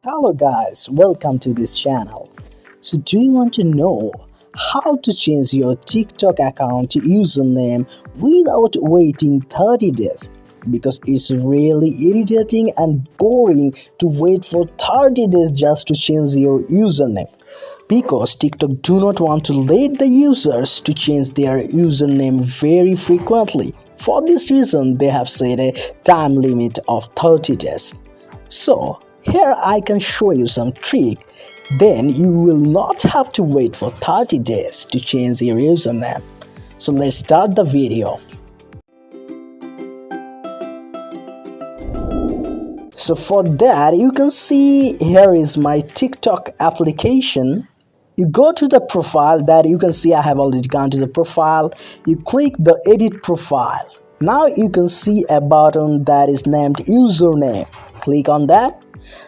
Hello guys, welcome to this channel. So do you want to know how to change your TikTok account username without waiting 30 days? Because it's really irritating and boring to wait for 30 days just to change your username. Because TikTok do not want to let the users to change their username very frequently. For this reason, they have set a time limit of 30 days. So here I can show you some trick. Then you will not have to wait for 30 days to change your username. So let's start the video. So for that you can see here is my TikTok application. You go to the profile that you can see I have already gone to the profile. You click the edit profile. Now you can see a button that is named username. Click on that.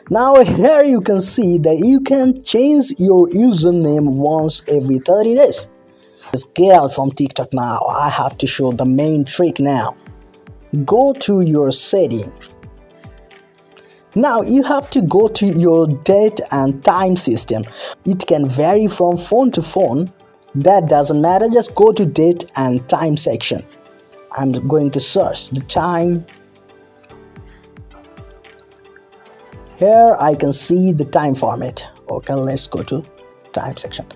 Now here you can see that you can change your username once every 30 days. Just get out from TikTok now. I have to show the main trick now. Go to your setting. Now you have to go to your date and time system. It can vary from phone to phone. That doesn't matter. Just go to date and time section. I'm going to search the time. Here I can see the time format. Okay, let's go to time section.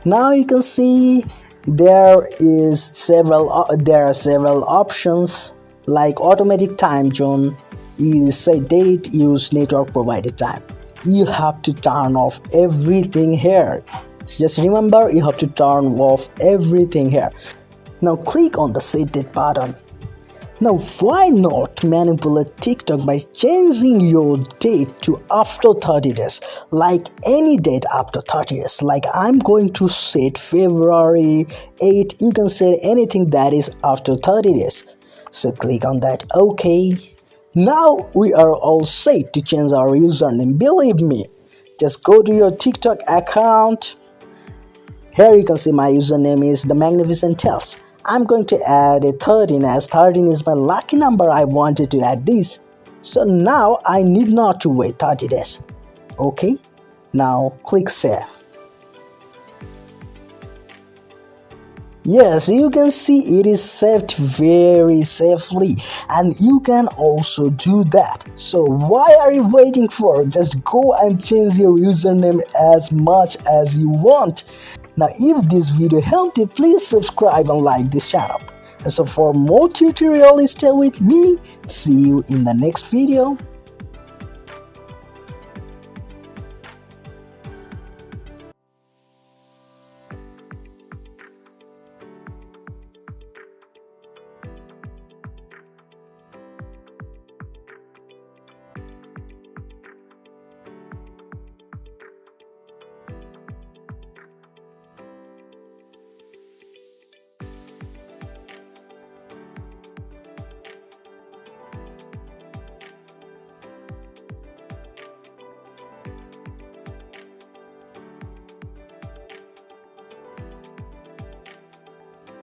Now you can see there are several options like automatic time zone, say date, use network provided time. You have to turn off everything here. Just remember you have to turn off everything here. Now click on the set date button. Now why not manipulate TikTok by changing your date to after 30 days, like any date after 30 days. Like I'm going to set February 8. You can set anything that is after 30 days. So click on that. Okay. Now we are all set to change our username. Believe me. Just go to your TikTok account. Here you can see my username is The Magnificent Tales. I'm going to add a 13 as 13 is my lucky number. I wanted to add this. So now I need not to wait 30 days. Okay. Now click save. Yes, you can see it is saved very safely and you can also do that. So why are you waiting for? Just go and change your username as much as you want. Now if this video helped you, please subscribe and like this channel. And so for more tutorials, stay with me. See you in the next video.